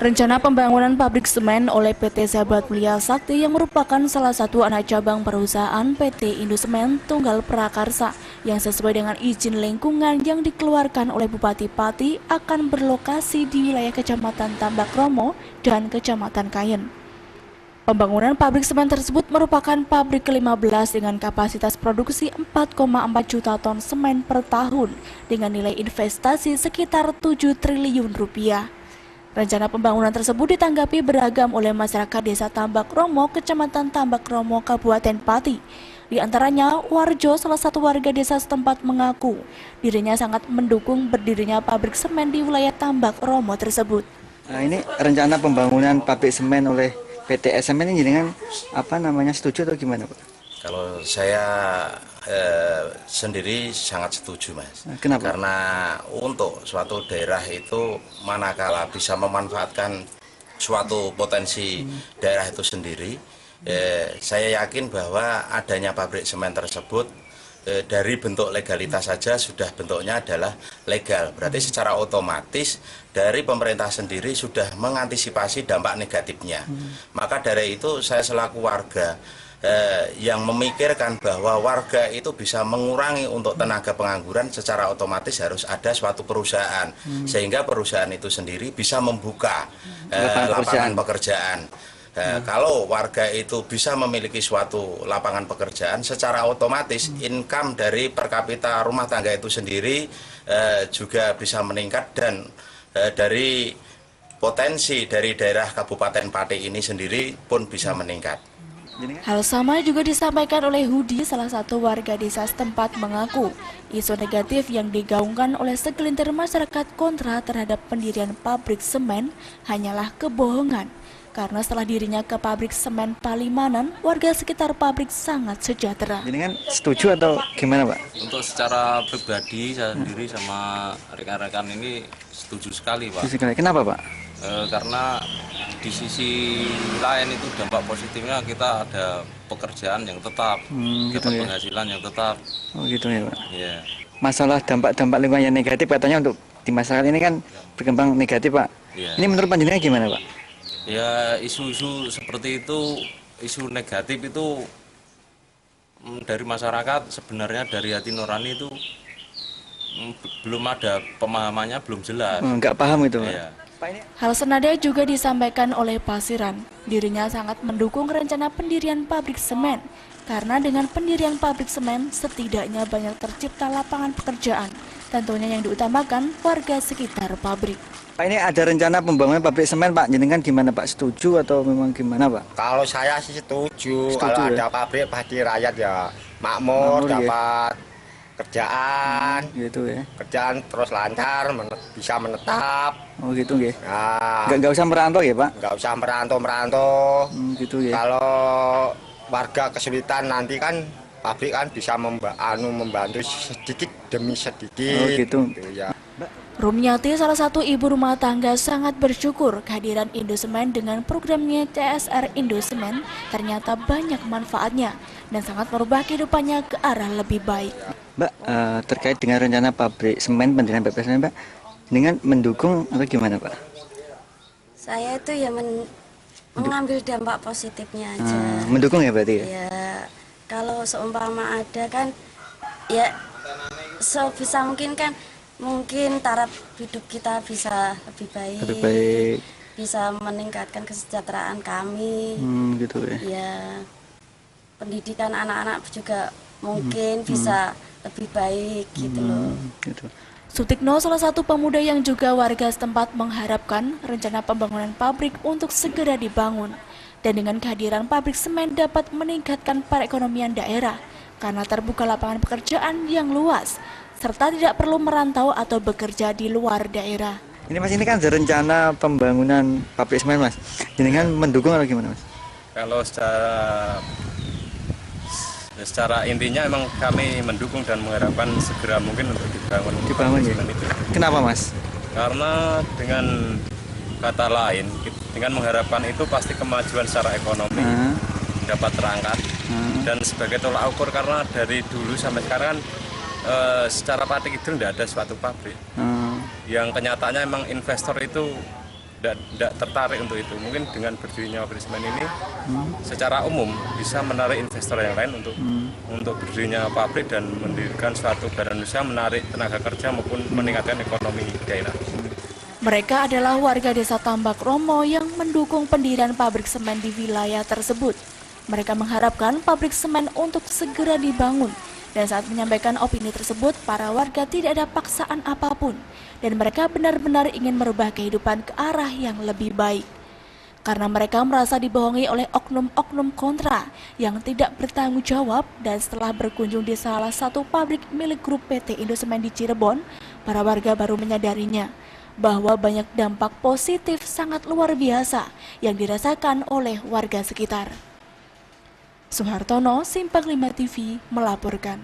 Rencana pembangunan pabrik semen oleh PT Sahabat Mulia Sakti yang merupakan salah satu anak cabang perusahaan PT Indosemen Tunggal Prakarsa yang sesuai dengan izin lingkungan yang dikeluarkan oleh Bupati Pati akan berlokasi di wilayah Kecamatan Tambak Romo dan Kecamatan Kayen. Pembangunan pabrik semen tersebut merupakan pabrik ke-15 dengan kapasitas produksi 4,4 juta ton semen per tahun dengan nilai investasi sekitar 7 triliun rupiah. Rencana pembangunan tersebut ditanggapi beragam oleh masyarakat Desa Tambak Romo, Kecamatan Tambak Romo, Kabupaten Pati. Di antaranya, Warjo, salah satu warga desa setempat, mengaku dirinya sangat mendukung berdirinya pabrik semen di wilayah Tambak Romo tersebut. Nah, ini rencana pembangunan pabrik semen oleh PT SMN ini dengan setuju atau gimana, Pak? Kalau saya sendiri sangat setuju, Mas. Kenapa? Karena untuk suatu daerah itu manakala bisa memanfaatkan suatu potensi daerah itu sendiri, saya yakin bahwa adanya pabrik semen tersebut dari bentuk legalitas saja sudah bentuknya adalah legal. Berarti secara otomatis dari pemerintah sendiri sudah mengantisipasi dampak negatifnya. Maka dari itu saya selaku warga yang memikirkan bahwa warga itu bisa mengurangi untuk tenaga pengangguran, secara otomatis harus ada suatu perusahaan sehingga perusahaan itu sendiri bisa membuka lapangan pekerjaan. Kalau warga itu bisa memiliki suatu lapangan pekerjaan, secara otomatis income dari per kapita rumah tangga itu sendiri juga bisa meningkat, dan dari potensi dari daerah Kabupaten Pati ini sendiri pun bisa meningkat. Hal sama juga disampaikan oleh Hudi, salah satu warga desa setempat, mengaku isu negatif yang digaungkan oleh segelintir masyarakat kontra terhadap pendirian pabrik semen hanyalah kebohongan. Karena setelah dirinya ke pabrik semen Palimanan, warga sekitar pabrik sangat sejahtera. Jadi kan setuju atau gimana, Pak? Untuk secara pribadi saya sendiri sama rekan-rekan ini setuju sekali, Pak. Setuju sekali. Kenapa, Pak? Karena di sisi lain itu dampak positifnya kita ada pekerjaan yang tetap, gitu ya? penghasilan yang tetap. Oh gitu ya, Pak. Ya. Masalah dampak-dampak lingkungan yang negatif katanya untuk di masyarakat ini kan berkembang negatif, Pak. Ya. Ini menurut panjenengan gimana, Pak? Ya, isu-isu seperti itu, isu negatif itu dari masyarakat sebenarnya dari hati nurani itu belum ada pemahamannya, belum jelas. Nggak paham itu, Pak. Ya. Hal senada juga disampaikan oleh Pasiran. Dirinya sangat mendukung rencana pendirian pabrik semen, karena dengan pendirian pabrik semen setidaknya banyak tercipta lapangan pekerjaan, tentunya yang diutamakan warga sekitar pabrik. Pak, ini ada rencana pembangunan pabrik semen, Pak. Jenengan gimana, Pak? Setuju atau memang gimana, Pak? Kalau saya sih setuju. Kalau Ya? ada pabrik pasti rakyat ya makmur, dapat ya? kerjaan, Gitu ya. kerjaan terus lancar, bisa menetap. Oh gitu ya. Nah, Nggak usah merantau ya, Pak? nggak usah merantau. Gitu ya. Kalau warga kesulitan nanti kan pabrik kan bisa membantu sedikit demi sedikit. Oh gitu. Ya. Rumyati, salah satu ibu rumah tangga, sangat bersyukur kehadiran Indosemen dengan programnya CSR Indosemen ternyata banyak manfaatnya dan sangat merubah kehidupannya ke arah lebih baik. Mbak, terkait dengan rencana pabrik semen, pendirian pabrik semen, Mbak, dengan mendukung atau gimana, Pak? Saya itu ya mengambil dampak positifnya aja. Mendukung ya berarti ya? Ya, kalau seumpama ada kan, ya sebisa mungkin kan, mungkin taraf hidup kita bisa lebih baik. Lebih baik. Bisa meningkatkan kesejahteraan kami. Gitu ya. Ya, pendidikan anak-anak juga mungkin bisa lebih baik gitu loh. Gitu. Sutikno, salah satu pemuda yang juga warga setempat, mengharapkan rencana pembangunan pabrik untuk segera dibangun. Dan dengan kehadiran pabrik semen dapat meningkatkan perekonomian daerah karena terbuka lapangan pekerjaan yang luas, serta tidak perlu merantau atau bekerja di luar daerah. Ini Mas, ini kan ada rencana pembangunan pabrik semen, Mas. Jenengan mendukung atau gimana, Mas? Kalau secara intinya memang kami mendukung dan mengharapkan segera mungkin untuk dibangun ya? itu. Kenapa, Mas? Karena dengan kata lain, dengan mengharapkan itu pasti kemajuan secara ekonomi dapat terangkat dan sebagai tolak ukur, karena dari dulu sampai sekarang kan secara Pati Kidul tidak ada suatu pabrik. Yang kenyataannya memang investor itu tidak tertarik untuk itu. Mungkin dengan berdirinya pabrik semen ini secara umum bisa menarik investor yang lain untuk berdirinya pabrik dan mendirikan suatu badan usaha, menarik tenaga kerja maupun meningkatkan ekonomi daerah. Mereka adalah warga desa Tambak Romo yang mendukung pendirian pabrik semen di wilayah tersebut. Mereka mengharapkan pabrik semen untuk segera dibangun. Dan saat menyampaikan opini tersebut, para warga tidak ada paksaan apapun. Dan mereka benar-benar ingin merubah kehidupan ke arah yang lebih baik. Karena mereka merasa dibohongi oleh oknum-oknum kontra yang tidak bertanggung jawab. Dan setelah berkunjung di salah satu pabrik milik grup PT Indosemen di Cirebon, para warga baru menyadarinya bahwa banyak dampak positif sangat luar biasa yang dirasakan oleh warga sekitar. Suhartono, Simpang 5 TV melaporkan.